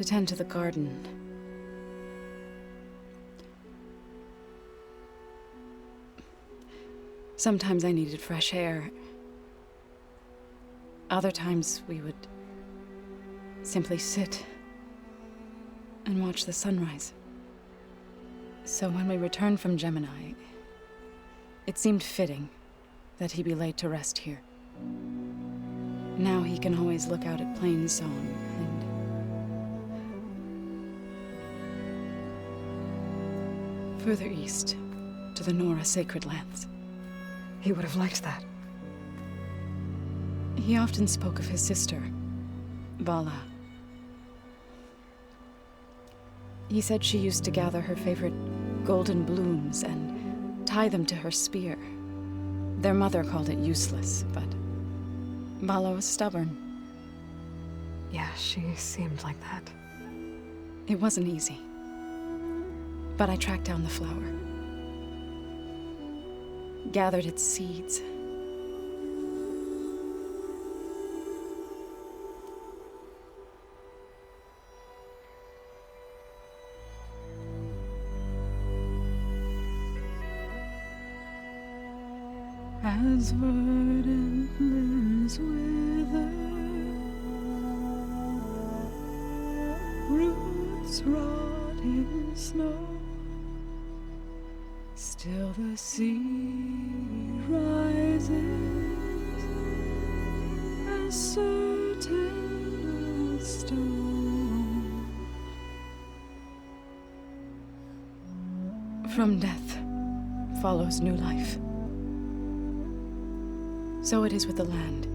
to tend to the garden. Sometimes I needed fresh air. Other times we would simply sit and watch the sunrise. So when we returned from Gemini, it seemed fitting that he be laid to rest here. Now he can always look out at Plainsong and further east to the Nora Sacred Lands. He would have liked that. He often spoke of his sister, Vala. He said she used to gather her favorite golden blooms and tie them to her spear. Their mother called it useless, but Vala was stubborn. Yeah, she seemed like that. It wasn't easy. But I tracked down the flower. Gathered its seeds. As verdant limbs wither, roots rot in snow, still the sea rises, as certain as stone. From death follows new life. So it is with the land.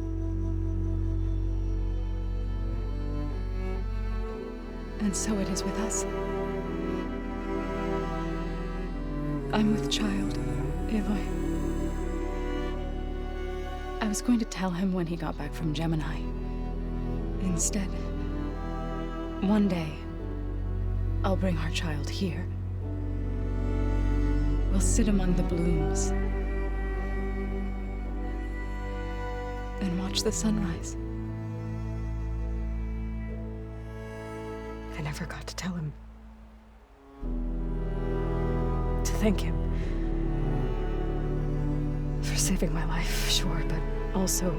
And so it is with us. I'm with child, Aloy. I was going to tell him when he got back from Gemini. Instead, one day, I'll bring our child here. We'll sit among the blooms and watch the sunrise. I never got to tell him. To thank him. For saving my life, sure, but also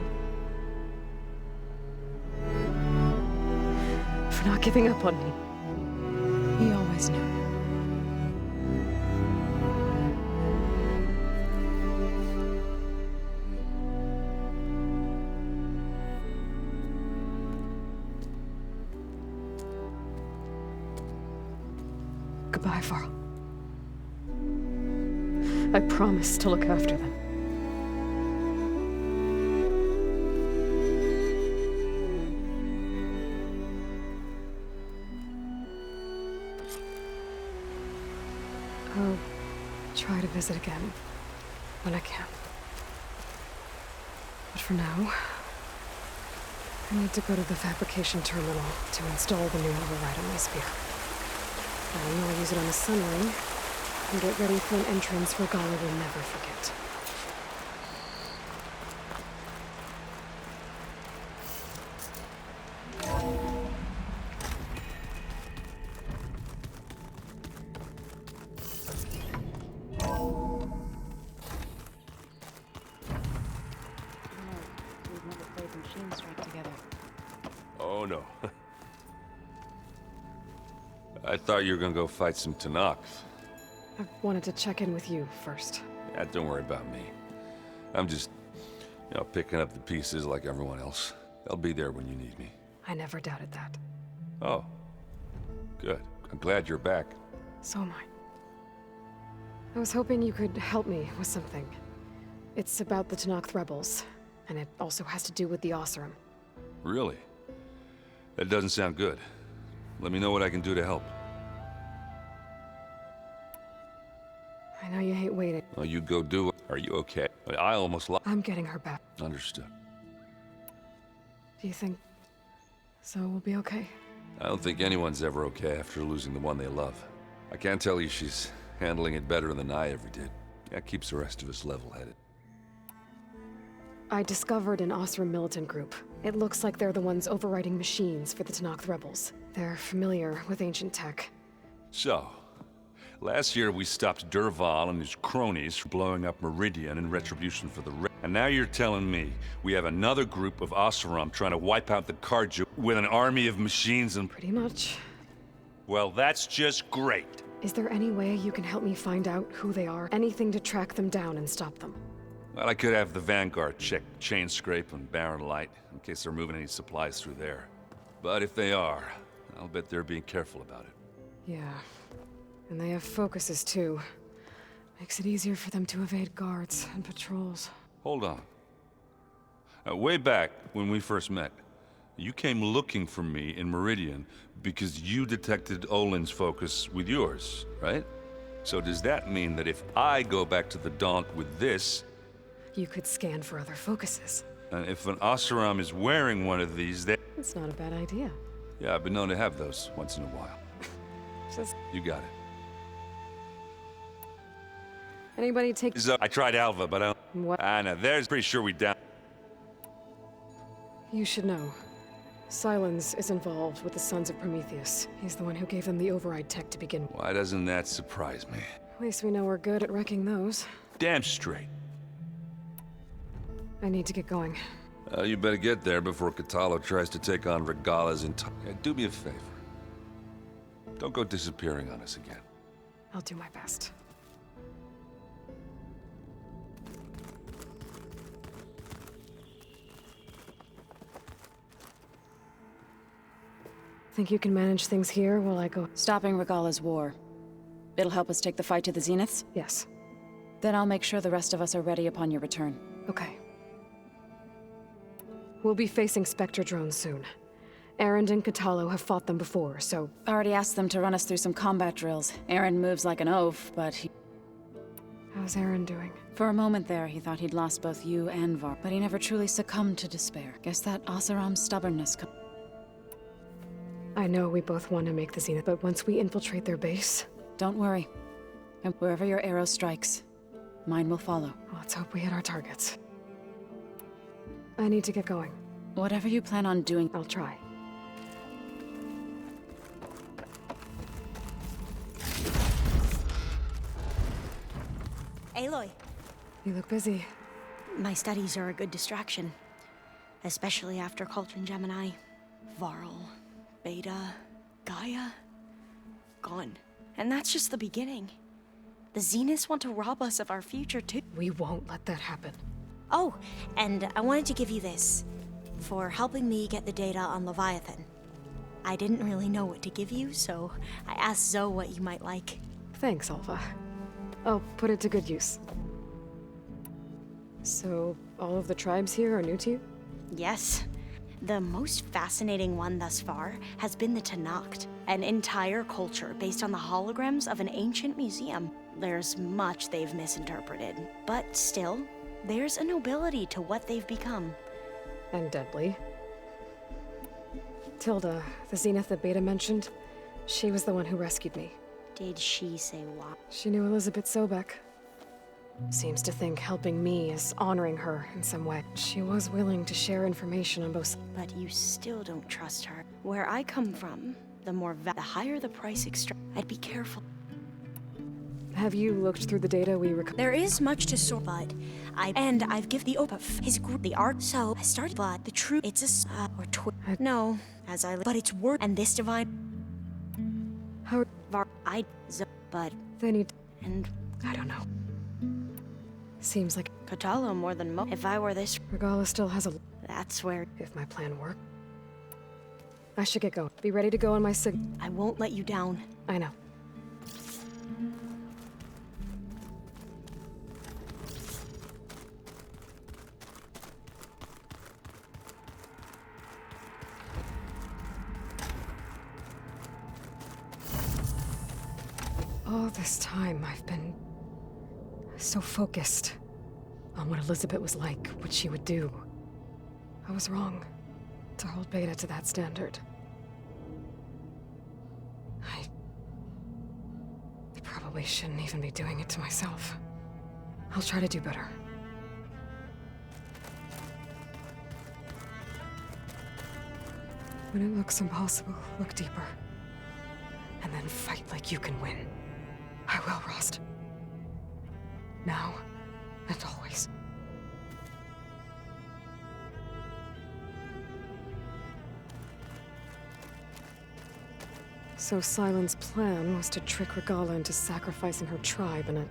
for not giving up on me. He always knew. Goodbye, Varl. I promise to look after them. I'll try to visit again when I can. But for now, I need to go to the fabrication terminal to install the new override on my spear. I know I use it on the Sunring, and get ready for an entrance Regalla will never forget. We've never played Machine Strike together. Oh, no. I thought you were gonna go fight some Tenakth. I wanted to check in with you first. Yeah, don't worry about me. I'm just, picking up the pieces like everyone else. I'll be there when you need me. I never doubted that. Oh. Good. I'm glad you're back. So am I. I was hoping you could help me with something. It's about the Tenakth rebels, and it also has to do with the Oseram. Really? That doesn't sound good. Let me know what I can do to help. I know you hate waiting. Well, you go do it. Are you okay? I almost lost. I'm getting her back. Understood. Do you think Zoe will be okay? I don't think anyone's ever okay after losing the one they love. I can tell you she's handling it better than I ever did. That keeps the rest of us level-headed. I discovered an Osram militant group. It looks like they're the ones overriding machines for the Tenakth rebels. They're familiar with ancient tech. So, last year we stopped Dervahl and his cronies from blowing up Meridian in retribution for the and now you're telling me we have another group of Oseram trying to wipe out the Carja with an army of machines and... Pretty much. Well, that's just great. Is there any way you can help me find out who they are? Anything to track them down and stop them? Well, I could have the Vanguard check Chain Scrape and Barren Light in case they're moving any supplies through there. But if they are, I'll bet they're being careful about it. Yeah. And they have focuses too. Makes it easier for them to evade guards and patrols. Hold on. Way back when we first met, you came looking for me in Meridian because you detected Olin's focus with yours, right? So does that mean that if I go back to the Daunt with this... You could scan for other focuses. And if an Oseram is wearing one of these, they... It's not a bad idea. Yeah, I've been known to have those once in a while. Just... You got it. Anybody take... I tried Alva, but I don't... What? I know, there's pretty sure we down... You should know. Sylens is involved with the Sons of Prometheus. He's the one who gave them the override tech to begin with. Why doesn't that surprise me? At least we know we're good at wrecking those. Damn straight. I need to get going. You better get there before Kotallo tries to take on Regalla's entire... do me a favor. Don't go disappearing on us again. I'll do my best. Think you can manage things here while I go? Stopping Regalla's war. It'll help us take the fight to the Zeniths? Yes. Then I'll make sure the rest of us are ready upon your return. Okay. We'll be facing Spectre drones soon. Erend and Kotallo have fought them before, so... Already asked them to run us through some combat drills. Erend moves like an oaf, but he... How's Erend doing? For a moment there, he thought he'd lost both you and Var, but he never truly succumbed to despair. Guess that Oseram's stubbornness... I know we both want to make the Zenith, but once we infiltrate their base... Don't worry. And wherever your arrow strikes, mine will follow. Let's hope we hit our targets. I need to get going. Whatever you plan on doing, I'll try. Aloy, You look busy. my studies are a good distraction. Especially after Cauldron Gemini. Varl, Beta, Gaia. Gone. And that's just the beginning. The Zeniths want to rob us of our future, too. We won't let that happen. Oh, and I wanted to give you this. For helping me get the data on Leviathan. I didn't really know what to give you, so I asked Zoe what you might like. Thanks, Alpha. I'll put it to good use. So, all of the tribes here are new to you? Yes. The most fascinating one thus far has been the Tenakth, an entire culture based on the holograms of an ancient museum. There's much they've misinterpreted, but still, there's a nobility to what they've become. And deadly. Tilda, the Zenith that Beta mentioned, she was the one who rescued me. Did she say what? She knew Elizabeth Sobek. Seems to think helping me is honoring her in some way. She was willing to share information on both. But you still don't trust her. Where I come from, the higher the price extract. I'd be careful. Have you looked through the data we There is much to sort, but I've given the his group the art. So I started, but the truth it's a or no, as I but it's word and this divine. How But they need? and I don't know. Seems like Kotallo more than mo. If I were this, Regalla still has a. that's where If my plan worked, I should get going. Be ready to go on my sig. I won't let you down. I know. All this time, I've been so focused on what Elizabeth was like, what she would do. I was wrong to hold Beta to that standard. I probably shouldn't even be doing it to myself. I'll try to do better. When it looks impossible, look deeper. And then fight like you can win. I will, Rost. Now and always. So Sylens' plan was to trick Regalla into sacrificing her tribe in a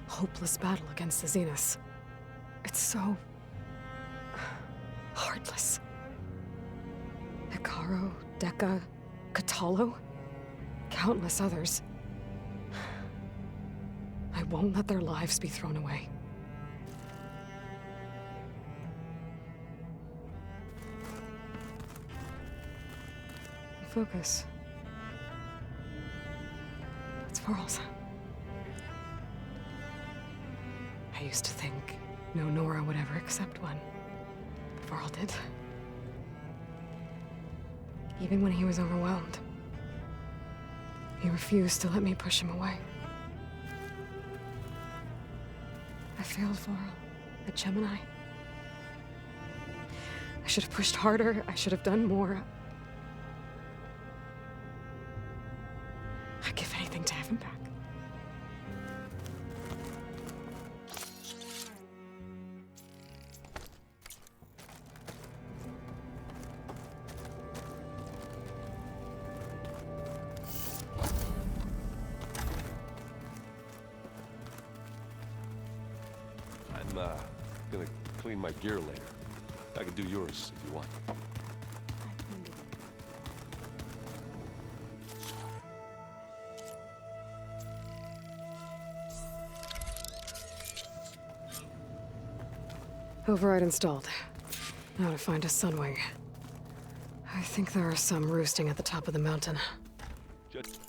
hopeless battle against the Zeniths. It's so... heartless. Hekarro, Dekka, Kotallo, countless others. I won't let their lives be thrown away. Focus. It's Varl's. I used to think no Nora would ever accept one. Varl did. Even when he was overwhelmed. He refused to let me push him away. I failed Varl at Gemini. I should have pushed harder. I should have done more. I'd give anything to have him back. I'm gonna clean my gear later. I can do yours if you want. Override installed. Now to find a Sunwing. I think there are some roosting at the top of the mountain. Just...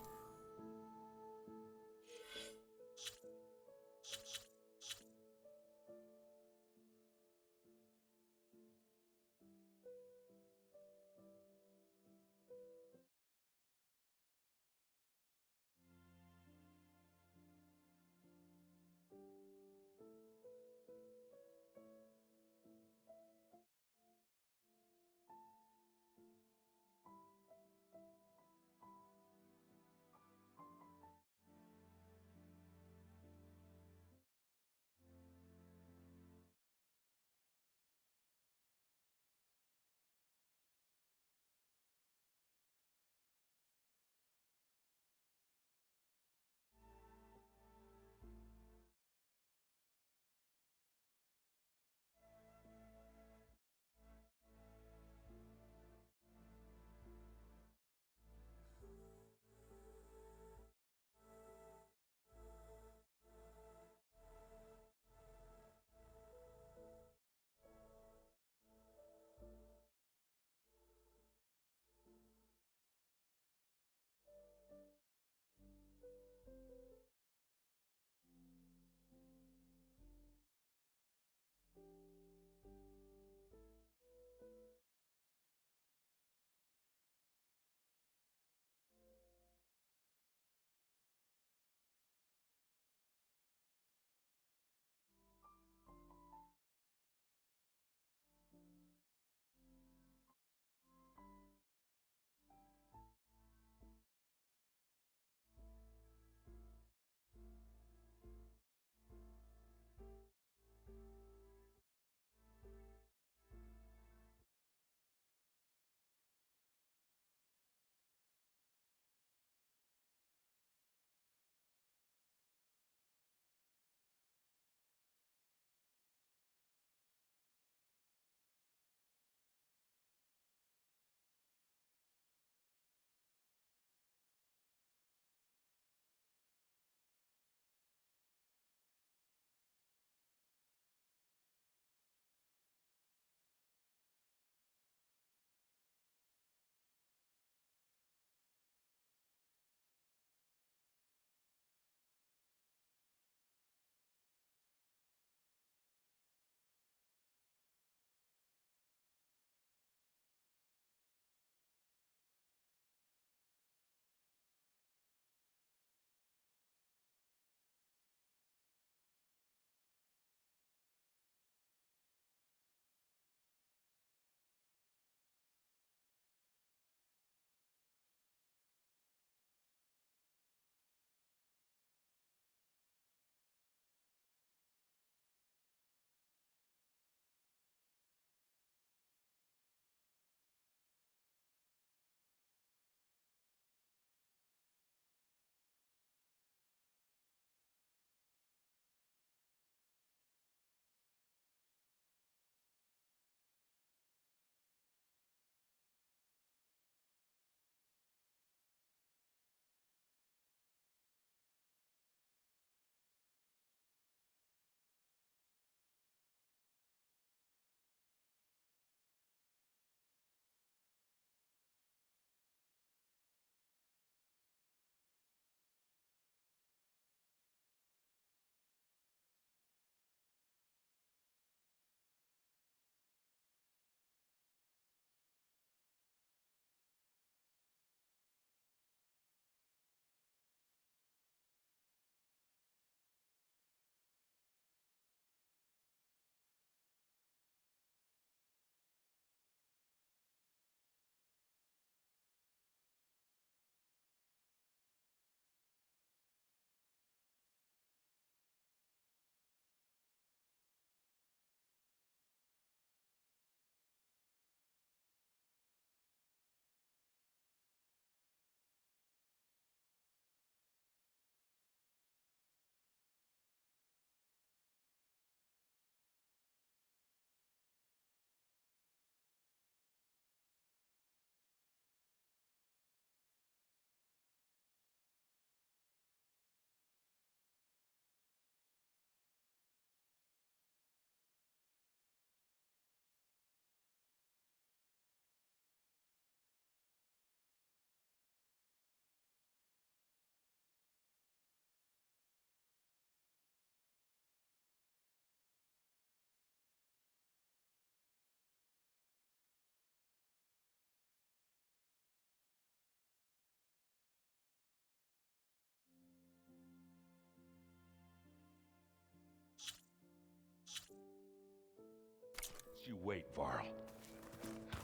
you wait, Varl.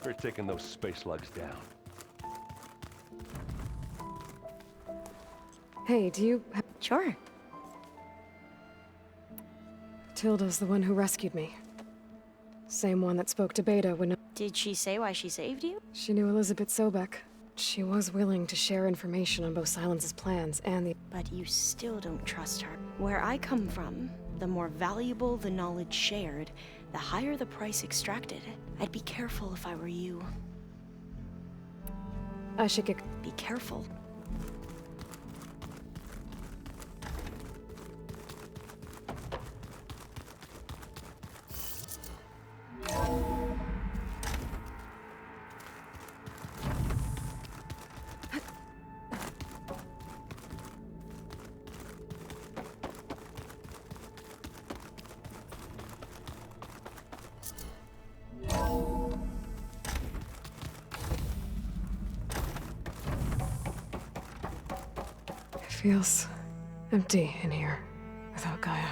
We're taking those space slugs down. Hey, do you... Sure. Tilda's the one who rescued me. Same one that spoke to Beta when... Did she say why she saved you? She knew Elizabeth Sobek. She was willing to share information on both Silence's plans and the... But you still don't trust her. Where I come from, the more valuable the knowledge shared, the higher the price extracted. I'd be careful if I were you. I should get... Be careful. It feels empty in here without Gaia.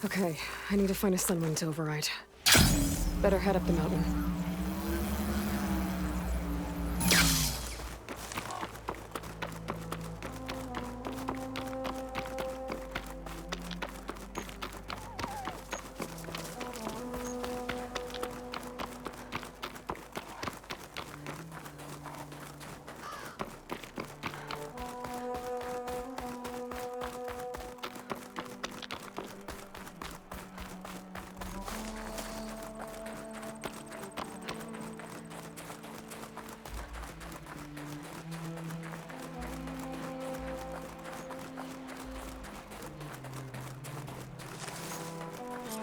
Okay, I need to find a Sunwind to override. Better head up the mountain.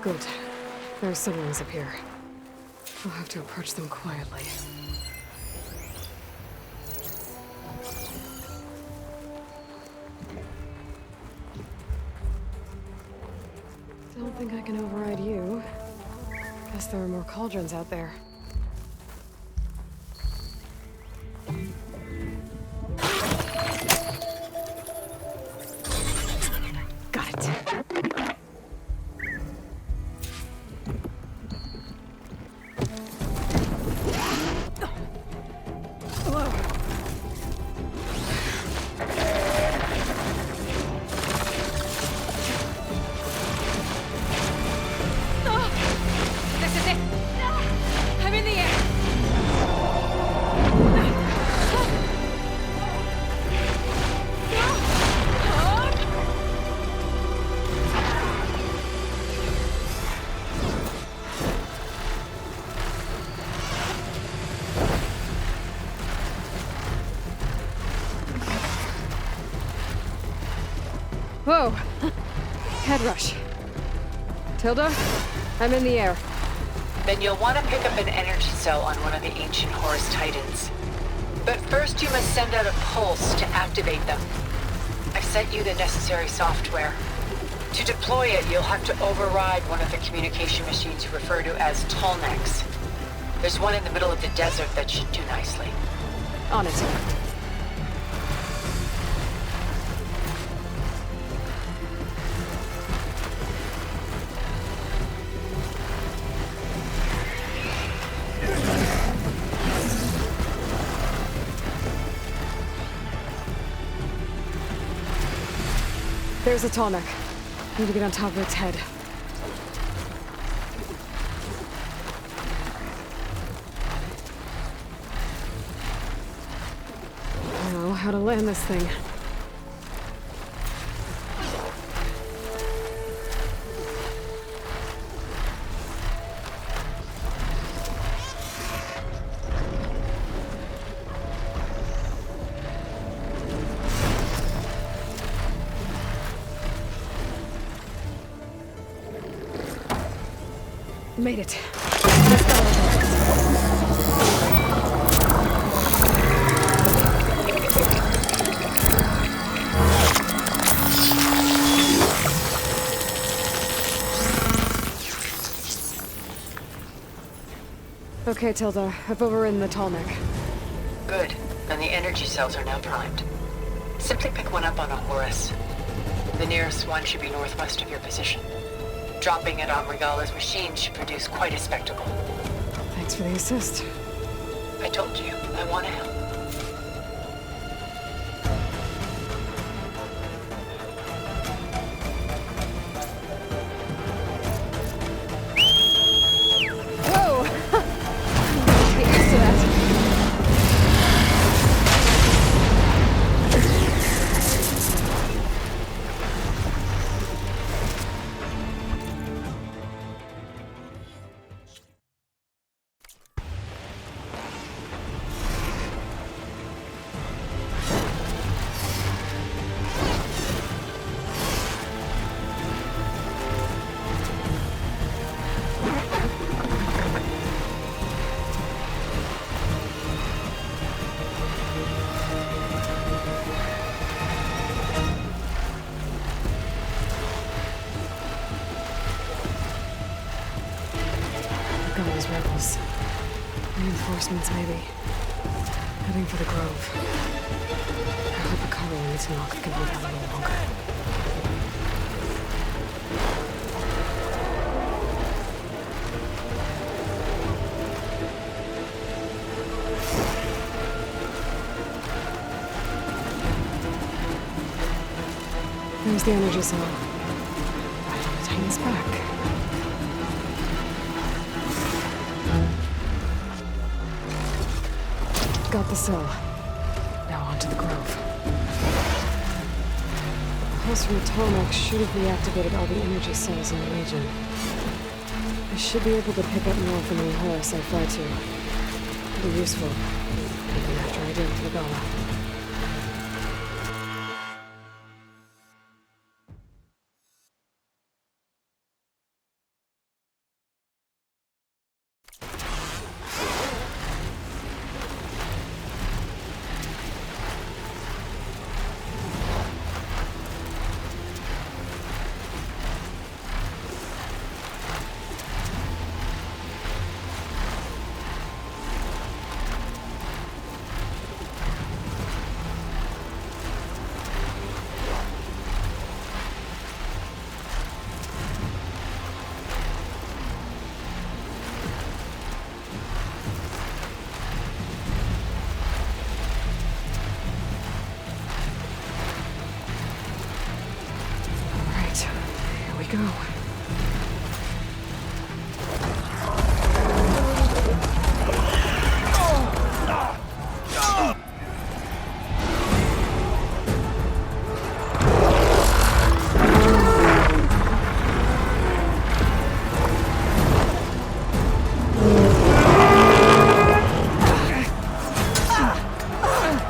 Good. There are Sunwinds up here. I'll have to approach them quietly. Don't think I can override you. Guess there are more cauldrons out there. Got it. Whoa! Head rush. Tilda, I'm in the air. Then you'll want to pick up an energy cell on one of the ancient Horus Titans. But first you must send out a pulse to activate them. I've sent you the necessary software. To deploy it, you'll have to override one of the communication machines you refer to as Tallnecks. There's one in the middle of the desert that should do nicely. On it. There's a Tallneck. Need to get on top of its head. Now, how to land this thing. Made it. Let's go. Okay, Tilda. I've overridden the tall neck. Good. And the energy cells are now primed. Simply pick one up on a Horus. The nearest one should be northwest of your position. Dropping it on Regala's machine should produce quite a spectacle. Thanks for the assist. I told you, I want to help. Whoa! Get used to that. Those rebels. Reinforcements, maybe. Heading for the Grove. I hope Akara and the Tanakh can hold out a little longer. There's the energy cell. Right on the Titan's back. Got the cell. Now on to the Grove. The pulse from the Tallneck should have reactivated all the energy cells in the region. I should be able to pick up more from any Horus I fly to. It'll be useful, even after I deal with Regala. Go.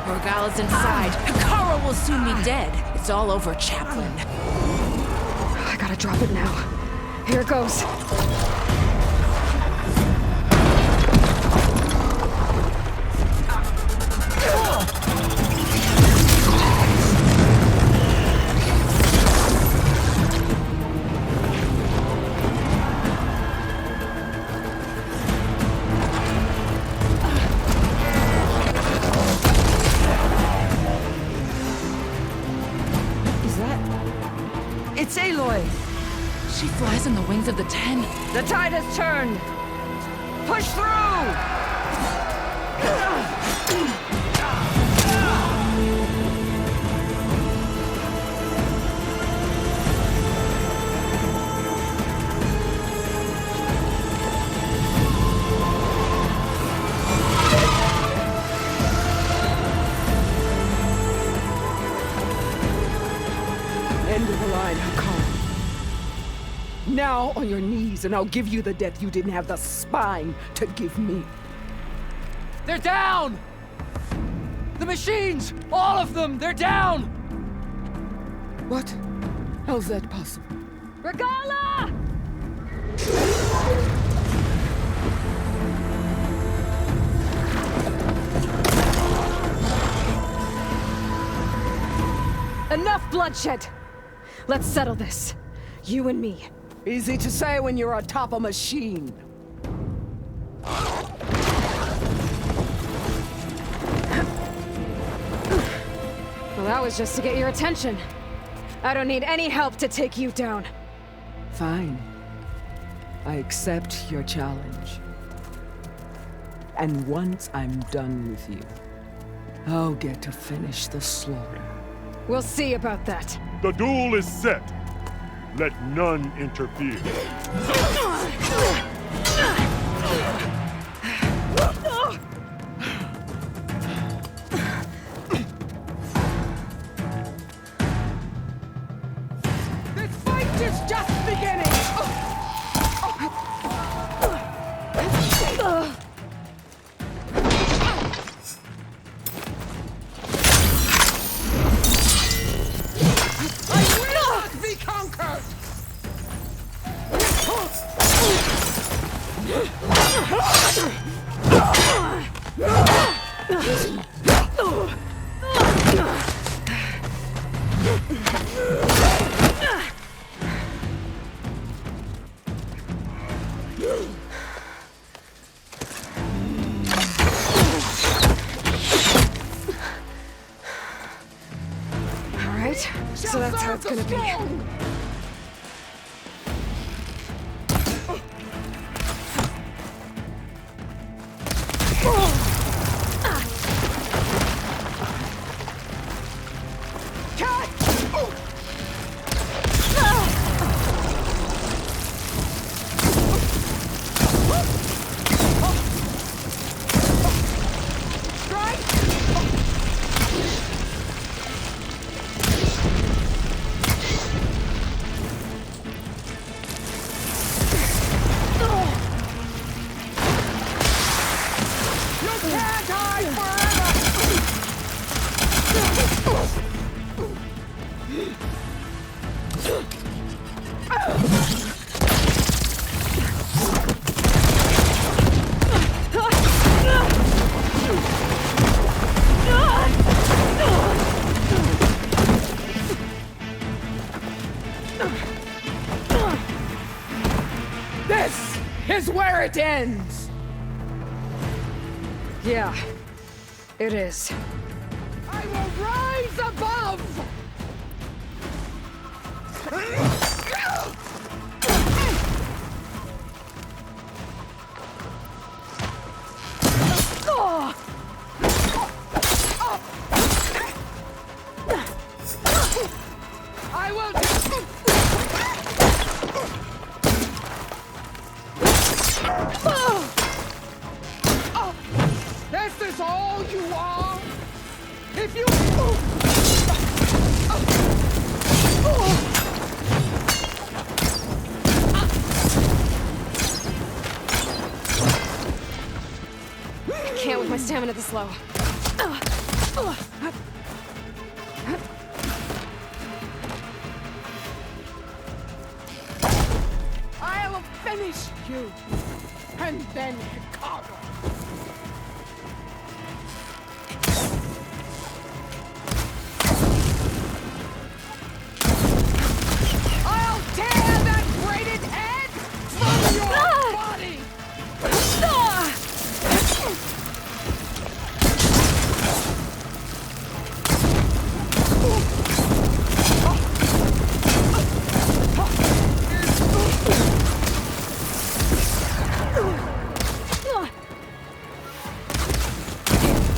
Regala's inside. Akara will soon be dead. It's all over, Chaplain. I gotta drop it now. Here it goes. It's Aloy! She flies on the wings of the Ten. The tide has turned! Push through! now on your knees, and I'll give you the death you didn't have the spine to give me. They're down! The machines! All of them! They're down! What? How's that possible? Regala! Enough bloodshed! Let's settle this. You and me. Easy to say when you're atop a machine. Well, that was just to get your attention. I don't need any help to take you down. Fine. I accept your challenge. And once I'm done with you, I'll get to finish the slaughter. We'll see about that. The duel is set. Let none interfere. This fight is just beginning! Alright, so that's how it's gonna be. This is where it ends! Yeah, it is. I will rise above! I will... This is all you are? If you... I can't with my stamina this low. I'll finish you! And then Hikaru! I'll tear that braided head from your body!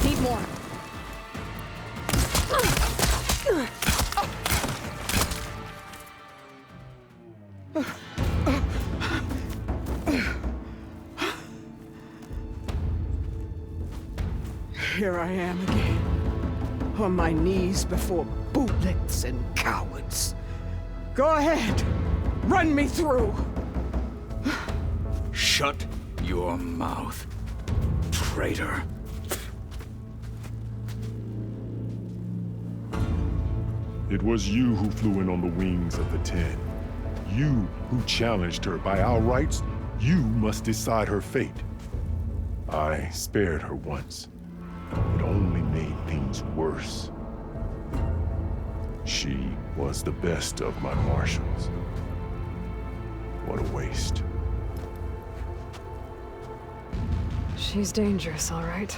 Need more. Here I am again, on my knees before bootlets and cowards. Go ahead, run me through. Shut your mouth, traitor. It was you who flew in on the wings of the Ten. You who challenged her. By our rights, you must decide her fate. I spared her once. It only made things worse. She was the best of my marshals. What a waste. She's dangerous, all right.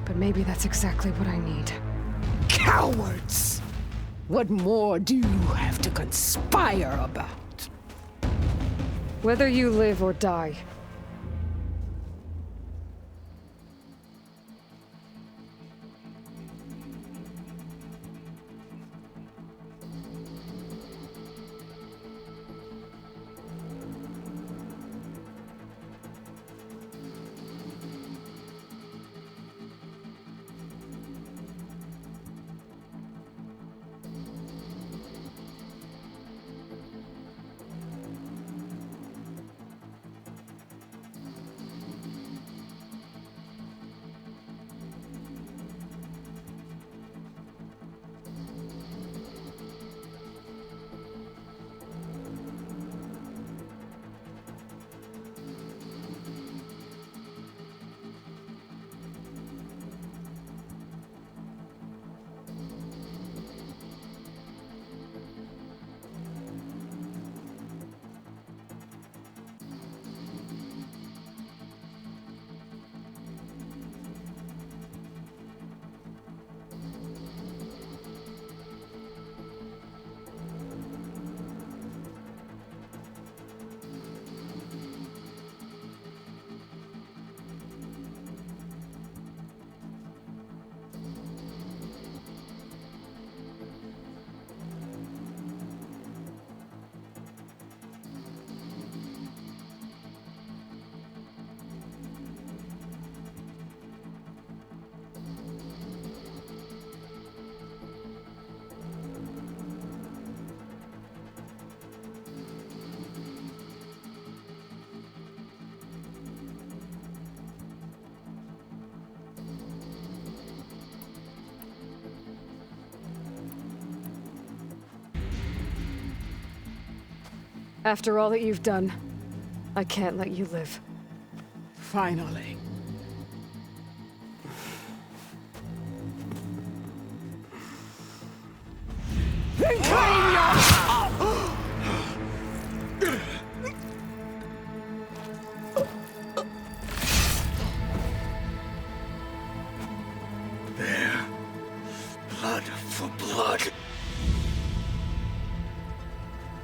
But maybe that's exactly what I need. Cowards! What more do you have to conspire about? Whether you live or die. After all that you've done, I can't let you live. Finally. Reclaim your... There. Blood for blood.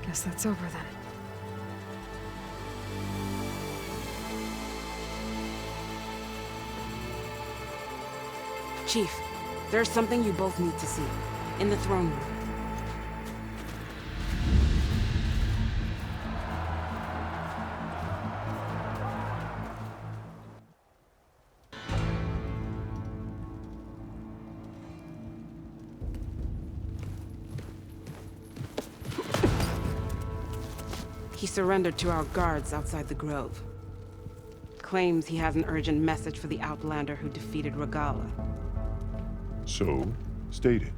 Guess that's over then. Chief, there's something you both need to see. In the throne room. He surrendered to our guards outside the grove. Claims he has an urgent message for the Outlander who defeated Regalla. So, state it.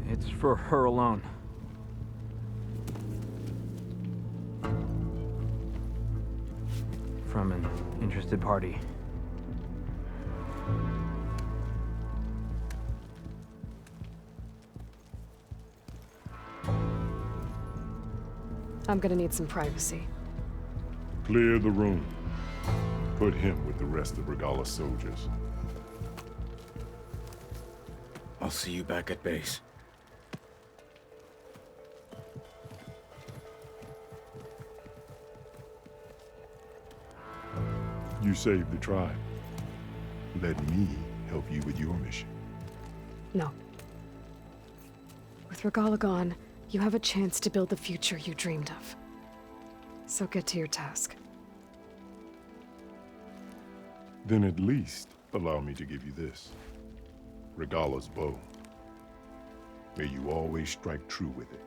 It's for her alone. From an interested party. I'm gonna need some privacy. Clear the room. Put him with the rest of Regalla's soldiers. I'll see you back at base. You saved the tribe. Let me help you with your mission. No. With Regalla gone, you have a chance to build the future you dreamed of. So get to your task. Then at least allow me to give you this. Regalla's bow. May you always strike true with it.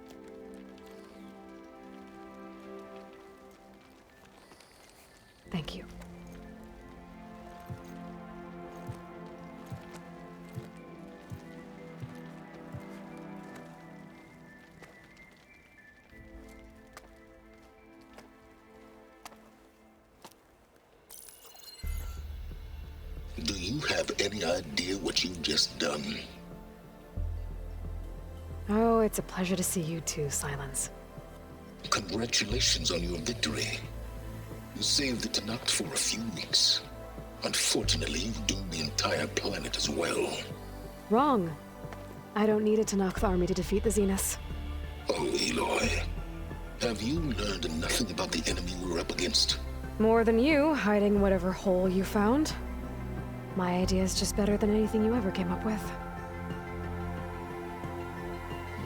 have any idea what you've just done? Oh, it's a pleasure to see you too, Silence. Congratulations on your victory. You saved the Tenakth for a few weeks. Unfortunately, you've doomed the entire planet as well. Wrong. I don't need a Tenakth army to defeat the Zeniths. Oh, Aloy. Have you learned nothing about the enemy we're up against? More than you, hiding whatever hole you found. My idea is just better than anything you ever came up with.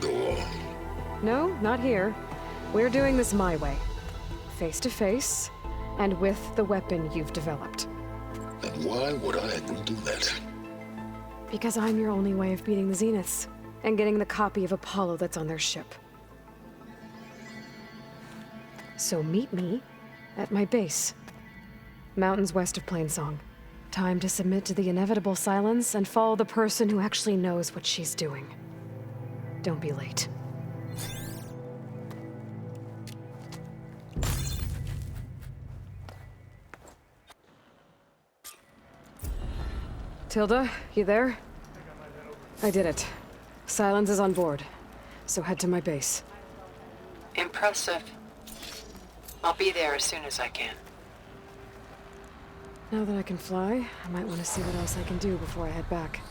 Go on. No, not here. We're doing this my way. Face to face, and with the weapon you've developed. And why would I agree to that? Because I'm your only way of beating the Zeniths, and getting the copy of Apollo that's on their ship. So meet me at my base. Mountains west of Plainsong. Time to submit to the inevitable silence and follow the person who actually knows what she's doing. Don't be late. Tilda, you there? I did it. Silence is on board, so head to my base. Impressive. I'll be there as soon as I can. Now that I can fly, I might want to see what else I can do before I head back.